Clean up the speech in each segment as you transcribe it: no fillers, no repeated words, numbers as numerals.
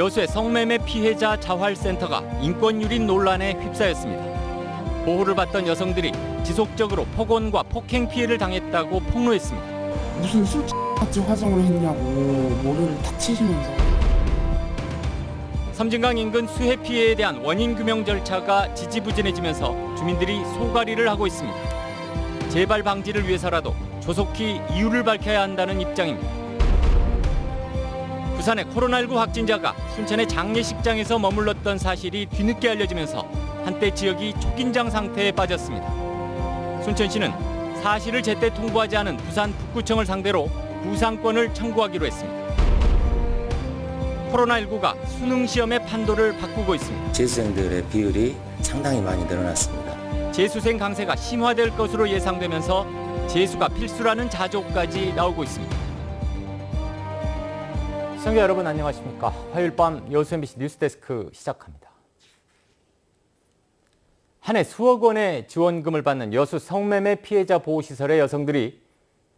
여수의 성매매 피해자 자활센터가 인권유린 논란에 휩싸였습니다. 보호를 받던 여성들이 지속적으로 폭언과 폭행 피해를 당했다고 폭로했습니다. 무슨 술같이 화장을 했냐고 머리를 탁 치시면서. 섬진강 인근 수해 피해에 대한 원인 규명 절차가 지지부진해지면서 주민들이 소가리를 하고 있습니다. 재발 방지를 위해서라도 조속히 이유를 밝혀야 한다는 입장입니다. 부산의 코로나19 확진자가 순천의 장례식장에서 머물렀던 사실이 뒤늦게 알려지면서 한때 지역이 초긴장 상태에 빠졌습니다. 순천시는 사실을 제때 통보하지 않은 부산 북구청을 상대로 구상권을 청구하기로 했습니다. 코로나19가 수능 시험의 판도를 바꾸고 있습니다. 재수생들의 비율이 상당히 많이 늘어났습니다. 재수생 강세가 심화될 것으로 예상되면서 재수가 필수라는 자조까지 나오고 있습니다. 시청자 여러분 안녕하십니까? 화요일 밤 여수 MBC 뉴스데스크 시작합니다. 한 해 수억 원의 지원금을 받는 여수 성매매 피해자 보호시설의 여성들이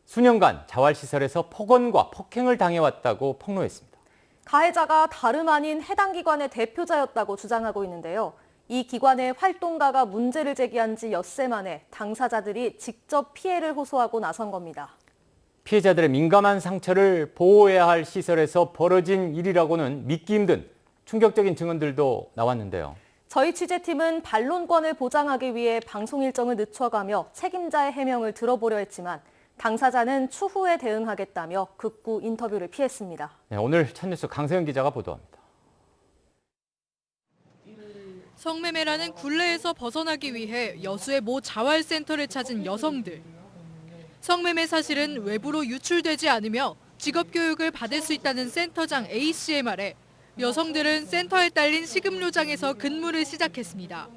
수년간 자활시설에서 폭언과 폭행을 당해왔다고 폭로했습니다. 가해자가 다름 아닌 해당 기관의 대표자였다고 주장하고 있는데요. 이 기관의 활동가가 문제를 제기한 지 엿새 만에 당사자들이 직접 피해를 호소하고 나선 겁니다. 피해자들의 민감한 상처를 보호해야 할 시설에서 벌어진 일이라고는 믿기 힘든 충격적인 증언들도 나왔는데요. 저희 취재팀은 반론권을 보장하기 위해 방송 일정을 늦춰가며 책임자의 해명을 들어보려 했지만 당사자는 추후에 대응하겠다며 극구 인터뷰를 피했습니다. 네, 오늘 첫 뉴스 강세영 기자가 보도합니다. 성매매라는 굴레에서 벗어나기 위해 여수의 모 자활센터를 찾은 여성들. 성매매 사실은 외부로 유출되지 않으며 직업교육을 받을 수 있다는 센터장 A씨의 말에 여성들은 센터에 딸린 식음료장에서 근무를 시작했습니다.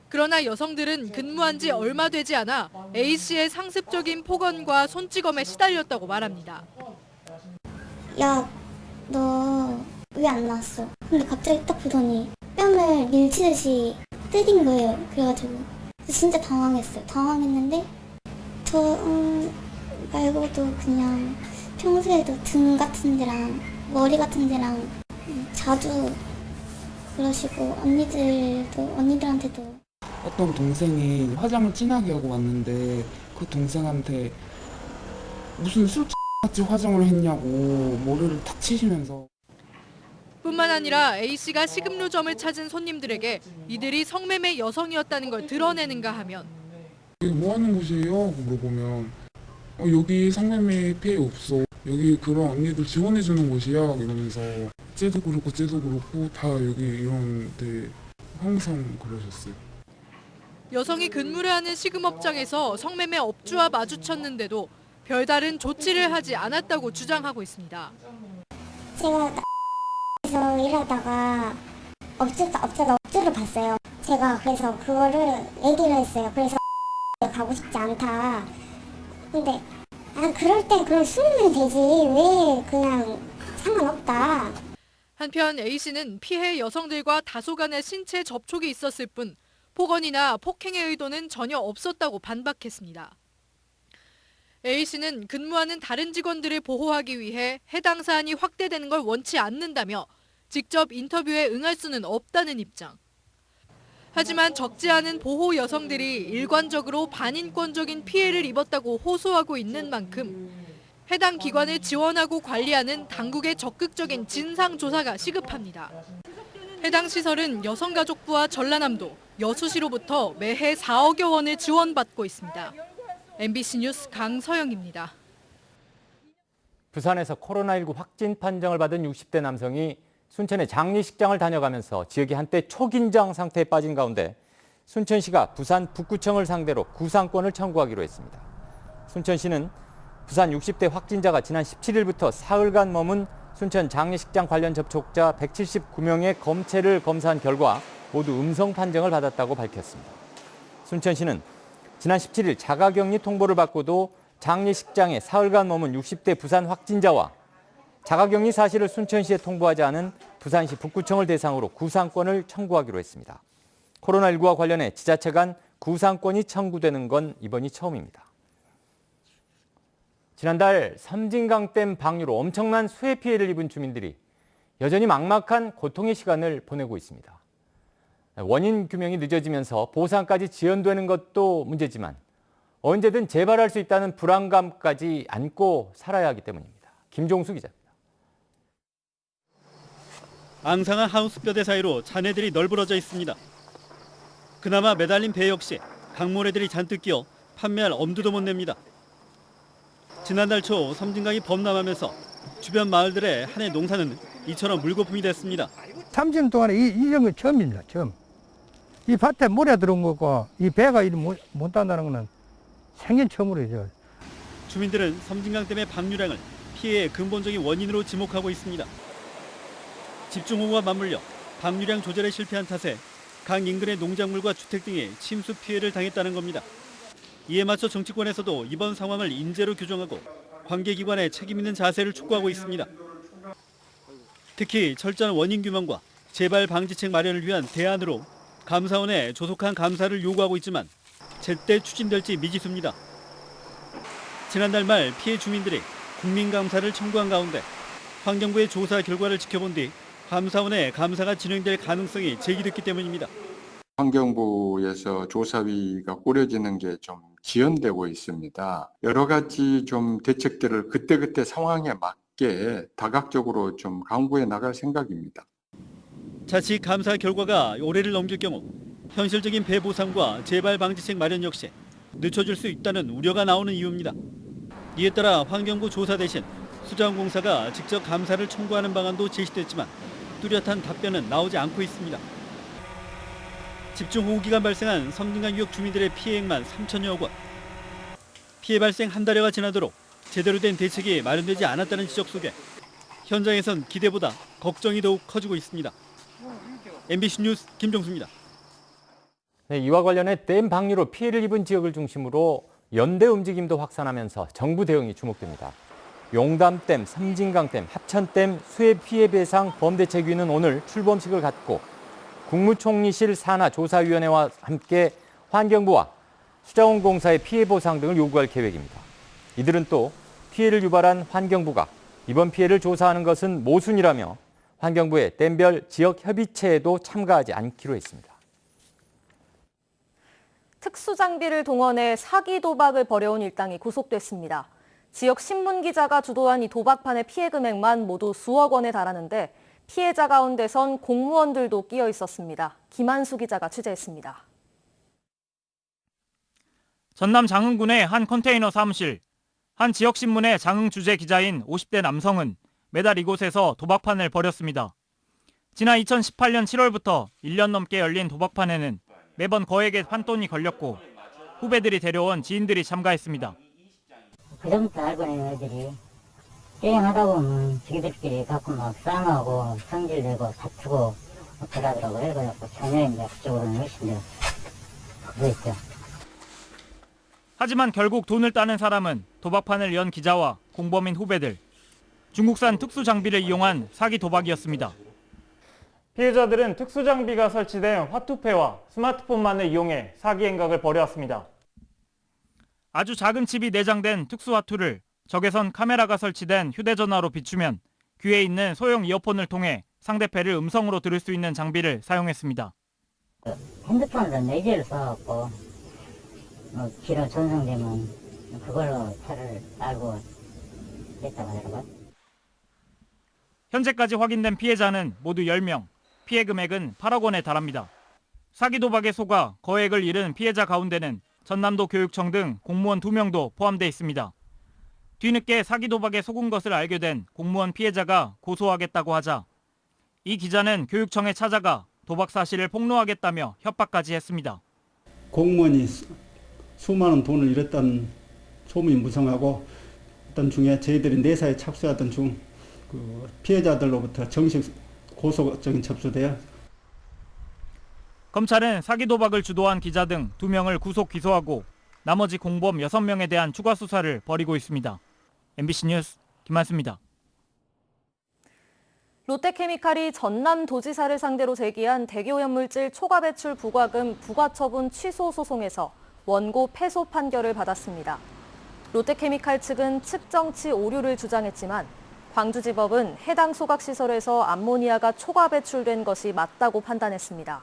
그러나 여성들은 근무한 지 얼마 되지 않아 A씨의 상습적인 폭언과 손찌검에 시달렸다고 말합니다. 야, 너 왜 안 나왔어? 근데 갑자기 딱 보더니 뺨을 밀치듯이 때린 거예요. 그래가지고 진짜 당황했어요. 당황했는데 저 말고도 그냥 평소에도 등 같은 데랑 머리 같은 데랑 자주 그러시고 언니들한테도 어떤 동생이 화장을 진하게 하고 왔는데 그 동생한테 무슨 술같이 화장을 했냐고 머리를 탁 치시면서. 뿐만 아니라 A씨가 식음료점을 찾은 손님들에게 이들이 성매매 여성이었다는 걸 드러내는가 하면 여기 뭐 하는 곳이에요? 물어보면 여기 성매매 피해 없어. 여기 그런 언니들 지원해주는 곳이야. 이러면서 쟤도 그렇고 다 여기 이런 데 항상 그러셨어요. 여성이 근무를 하는 식음업장에서 성매매 업주와 마주쳤는데도 별다른 조치를 하지 않았다고 주장하고 있습니다. 제가 에서 일하다가 업주를 봤어요. 제가 그래서 그거를 얘기를 했어요. 그래서 가고 싶지 않다. 근데 그럴 땐 그럼 숨으면 되지. 왜 그냥 상관없다. 한편 A씨는 피해 여성들과 다소간의 신체 접촉이 있었을 뿐 폭언이나 폭행의 의도는 전혀 없었다고 반박했습니다. A씨는 근무하는 다른 직원들을 보호하기 위해 해당 사안이 확대되는 걸 원치 않는다며 직접 인터뷰에 응할 수는 없다는 입장. 하지만 적지 않은 보호 여성들이 일관적으로 반인권적인 피해를 입었다고 호소하고 있는 만큼 해당 기관을 지원하고 관리하는 당국의 적극적인 진상조사가 시급합니다. 해당 시설은 여성가족부와 전라남도, 여수시로부터 매해 4억여 원을 지원받고 있습니다. MBC 뉴스 강서영입니다. 부산에서 코로나19 확진 판정을 받은 60대 남성이 순천의 장례식장을 다녀가면서 지역이 한때 초긴장 상태에 빠진 가운데 순천시가 부산 북구청을 상대로 구상권을 청구하기로 했습니다. 순천시는 부산 60대 확진자가 지난 17일부터 사흘간 머문 순천 장례식장 관련 접촉자 179명의 검체를 검사한 결과 모두 음성 판정을 받았다고 밝혔습니다. 순천시는 지난 17일 자가격리 통보를 받고도 장례식장에 사흘간 머문 60대 부산 확진자와 자가격리 사실을 순천시에 통보하지 않은 부산시 북구청을 대상으로 구상권을 청구하기로 했습니다. 코로나19와 관련해 지자체 간 구상권이 청구되는 건 이번이 처음입니다. 지난달 섬진강댐 방류로 엄청난 수해 피해를 입은 주민들이 여전히 막막한 고통의 시간을 보내고 있습니다. 원인 규명이 늦어지면서 보상까지 지연되는 것도 문제지만 언제든 재발할 수 있다는 불안감까지 안고 살아야 하기 때문입니다. 김종수 기자입니다. 앙상한 하우스뼈대 사이로 잔해들이 널브러져 있습니다. 그나마 매달린 배 역시 강모래들이 잔뜩 끼어 판매할 엄두도 못 냅니다. 지난달 초 섬진강이 범람하면서 주변 마을들의 한 해 농사는 이처럼 물거품이 됐습니다. 30년 동안에 이런 건 처음입니다. 처음. 이 밭에 모래 들어온 거고 이 배가 못 단다는 거는 생전 처음으로죠. 주민들은 섬진강 때문에 방류량을 피해의 근본적인 원인으로 지목하고 있습니다. 집중호우와 맞물려 방류량 조절에 실패한 탓에 강 인근의 농작물과 주택 등에 침수 피해를 당했다는 겁니다. 이에 맞춰 정치권에서도 이번 상황을 인재로 규정하고 관계기관의 책임 있는 자세를 촉구하고 있습니다. 특히 철저한 원인 규명과 재발 방지책 마련을 위한 대안으로 감사원에 조속한 감사를 요구하고 있지만 제때 추진될지 미지수입니다. 지난달 말 피해 주민들이 국민감사를 청구한 가운데 환경부의 조사 결과를 지켜본 뒤 감사원의 감사가 진행될 가능성이 제기됐기 때문입니다. 환경부에서 조사위가 꾸려지는 게 좀 지연되고 있습니다. 여러 가지 좀 대책들을 그때그때 상황에 맞게 다각적으로 좀 강구해 나갈 생각입니다. 자칫 감사 결과가 올해를 넘길 경우 현실적인 배 보상과 재발 방지책 마련 역시 늦춰질 수 있다는 우려가 나오는 이유입니다. 이에 따라 환경부 조사 대신 수자원공사가 직접 감사를 청구하는 방안도 제시됐지만 뚜렷한 답변은 나오지 않고 있습니다. 집중호우 기간 발생한 섬진강 유역 주민들의 피해액만 3천여억 원. 피해 발생 한 달여가 지나도록 제대로 된 대책이 마련되지 않았다는 지적 속에 현장에선 기대보다 걱정이 더욱 커지고 있습니다. MBC 뉴스 김정수입니다. 네, 이와 관련해 댐 방류로 피해를 입은 지역을 중심으로 연대 움직임도 확산하면서 정부 대응이 주목됩니다. 용담댐, 섬진강댐, 합천댐 수해 피해 배상 범대책위는 오늘 출범식을 갖고 국무총리실 산하조사위원회와 함께 환경부와 수자원공사의 피해 보상 등을 요구할 계획입니다. 이들은 또 피해를 유발한 환경부가 이번 피해를 조사하는 것은 모순이라며 환경부의 댐별 지역 협의체에도 참가하지 않기로 했습니다. 특수장비를 동원해 사기 도박을 벌여온 일당이 구속됐습니다. 지역 신문 기자가 주도한 이 도박판의 피해 금액만 모두 수억 원에 달하는데 피해자 가운데선 공무원들도 끼어 있었습니다. 김한수 기자가 취재했습니다. 전남 장흥군의 한 컨테이너 사무실. 한 지역신문의 장흥 주재 기자인 50대 남성은 매달 이곳에서 도박판을 벌였습니다. 지난 2018년 7월부터 1년 넘게 열린 도박판에는 매번 거액의 판돈이 걸렸고 후배들이 데려온 지인들이 참가했습니다. 그전부터 알고 있는 애들이 게임하다 보면 자기들끼리 가끔 막 싸움하고 성질내고 다투고 그러더라고요. 그래갖고 전혀 이제 그쪽으로는 훨씬 더 그랬죠. 하지만 결국 돈을 따는 사람은 도박판을 연 기자와 공범인 후배들. 중국산 특수장비를 이용한 사기 도박이었습니다. 피해자들은 특수장비가 설치된 화투패와 스마트폰만을 이용해 사기 행각을 벌여왔습니다. 아주 작은 칩이 내장된 특수화투를 적외선 카메라가 설치된 휴대전화로 비추면 귀에 있는 소형 이어폰을 통해 상대패를 음성으로 들을 수 있는 장비를 사용했습니다. 핸드폰으로 내지를 써갖고 기로 전송되면 그걸로 차를 알고 했다고 하더라고요. 현재까지 확인된 피해자는 모두 10명, 피해 금액은 8억 원에 달합니다. 사기 도박에 속아 거액을 잃은 피해자 가운데는 전남도 교육청 등 공무원 2명도 포함돼 있습니다. 뒤늦게 사기 도박에 속은 것을 알게 된 공무원 피해자가 고소하겠다고 하자 이 기자는 교육청에 찾아가 도박 사실을 폭로하겠다며 협박까지 했습니다. 공무원이 수많은 돈을 잃었다는 소문이 무성하고 어떤 중에 저희들이 내사에 착수하던 중 그 피해자들로부터 정식 고소장이 접수되어 검찰은 사기 도박을 주도한 기자 등 2명을 구속 기소하고 나머지 공범 6명에 대한 추가 수사를 벌이고 있습니다. MBC 뉴스 김한수입니다. 롯데케미칼이 전남도지사를 상대로 제기한 대기오염물질 초과 배출 부과금 부과처분 취소 소송에서 원고 패소 판결을 받았습니다. 롯데케미칼 측은 측정치 오류를 주장했지만 광주지법은 해당 소각시설에서 암모니아가 초과 배출된 것이 맞다고 판단했습니다.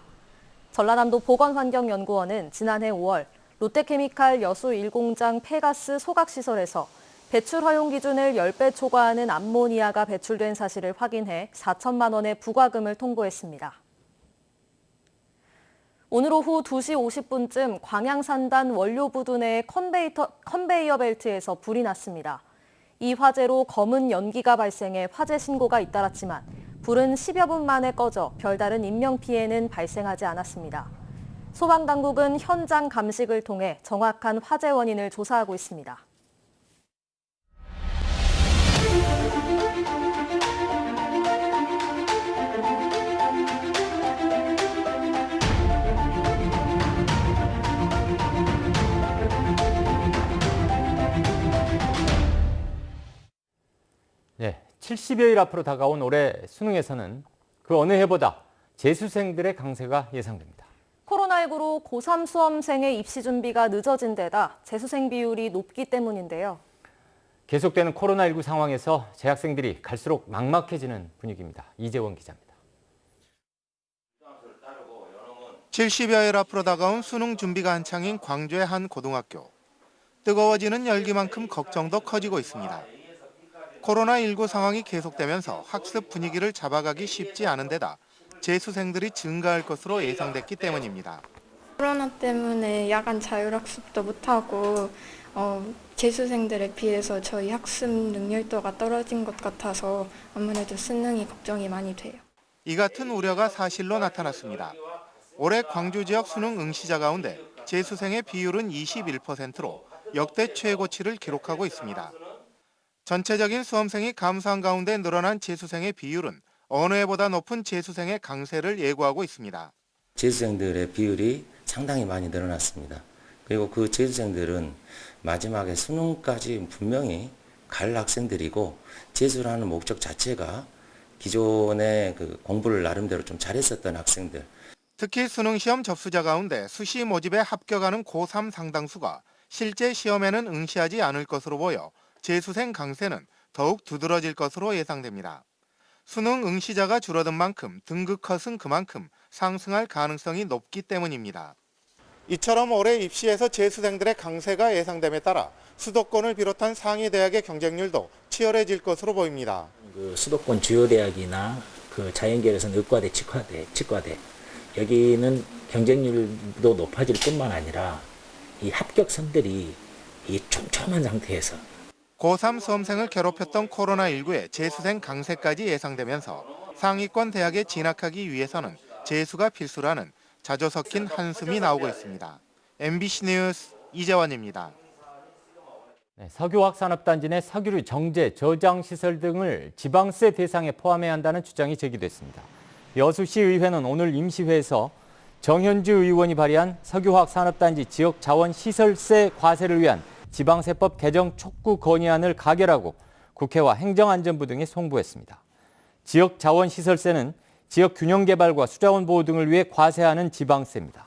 전라남도 보건환경연구원은 지난해 5월 롯데케미칼 여수 1공장 폐가스 소각시설에서 배출 허용 기준을 10배 초과하는 암모니아가 배출된 사실을 확인해 4천만 원의 부과금을 통보했습니다. 오늘 오후 2시 50분쯤 광양산단 원료부두 내 컨베이어 벨트에서 불이 났습니다. 이 화재로 검은 연기가 발생해 화재 신고가 잇따랐지만 불은 10여 분 만에 꺼져 별다른 인명피해는 발생하지 않았습니다. 소방당국은 현장 감식을 통해 정확한 화재 원인을 조사하고 있습니다. 네, 70여일 앞으로 다가온 올해 수능에서는 그 어느 해보다 재수생들의 강세가 예상됩니다. 코로나19로 고3 수험생의 입시 준비가 늦어진 데다 재수생 비율이 높기 때문인데요. 계속되는 코로나19 상황에서 재학생들이 갈수록 막막해지는 분위기입니다. 이재원 기자입니다. 70여일 앞으로 다가온 수능 준비가 한창인 광주의 한 고등학교. 뜨거워지는 열기만큼 걱정도 커지고 있습니다. 코로나19 상황이 계속되면서 학습 분위기를 잡아가기 쉽지 않은 데다 재수생들이 증가할 것으로 예상됐기 때문입니다. 코로나 때문에 야간 자율학습도 못하고 재수생들에 비해서 저희 학습 능률도가 떨어진 것 같아서 아무래도 수능이 걱정이 많이 돼요. 이 같은 우려가 사실로 나타났습니다. 올해 광주 지역 수능 응시자 가운데 재수생의 비율은 21%로 역대 최고치를 기록하고 있습니다. 전체적인 수험생이 감소한 가운데 늘어난 재수생의 비율은 어느 해보다 높은 재수생의 강세를 예고하고 있습니다. 재수생들의 비율이 상당히 많이 늘어났습니다. 그리고 그 재수생들은 마지막에 수능까지 분명히 갈 학생들이고 재수라는 목적 자체가 기존에 그 공부를 나름대로 좀 잘했었던 학생들. 특히 수능 시험 접수자 가운데 수시 모집에 합격하는 고3 상당수가 실제 시험에는 응시하지 않을 것으로 보여 재수생 강세는 더욱 두드러질 것으로 예상됩니다. 수능 응시자가 줄어든 만큼 등급 컷은 그만큼 상승할 가능성이 높기 때문입니다. 이처럼 올해 입시에서 재수생들의 강세가 예상됨에 따라 수도권을 비롯한 상위 대학의 경쟁률도 치열해질 것으로 보입니다. 그 수도권 주요 대학이나 그 자연계열에서는 의과대, 치과대 여기는 경쟁률도 높아질 뿐만 아니라 이 합격선들이 이 촘촘한 상태에서 고3 수험생을 괴롭혔던 코로나19의 재수생 강세까지 예상되면서 상위권 대학에 진학하기 위해서는 재수가 필수라는 자조 섞인 한숨이 나오고 있습니다. MBC 뉴스 이재원입니다. 네, 석유화학산업단지 내 석유류 정제, 저장시설 등을 지방세 대상에 포함해야 한다는 주장이 제기됐습니다. 여수시의회는 오늘 임시회에서 정현주 의원이 발의한 석유화학산업단지 지역자원시설세 과세를 위한 지방세법 개정 촉구 건의안을 가결하고 국회와 행정안전부 등에 송부했습니다. 지역자원시설세는 지역 균형개발과 수자원 보호 등을 위해 과세하는 지방세입니다.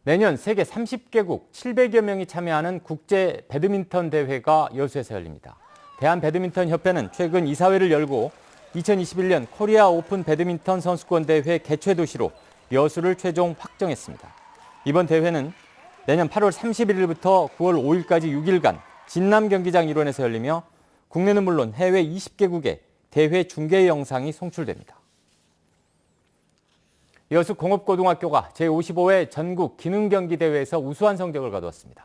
내년 세계 30개국 700여 명이 참여하는 국제 배드민턴 대회가 여수에서 열립니다. 대한배드민턴협회는 최근 이사회를 열고 2021년 코리아 오픈 배드민턴 선수권 대회 개최 도시로 여수를 최종 확정했습니다. 이번 대회는 내년 8월 31일부터 9월 5일까지 6일간 진남 경기장 일원에서 열리며 국내는 물론 해외 20개국의 대회 중계 영상이 송출됩니다. 여수 공업고등학교가 제55회 전국 기능경기대회에서 우수한 성적을 거두었습니다.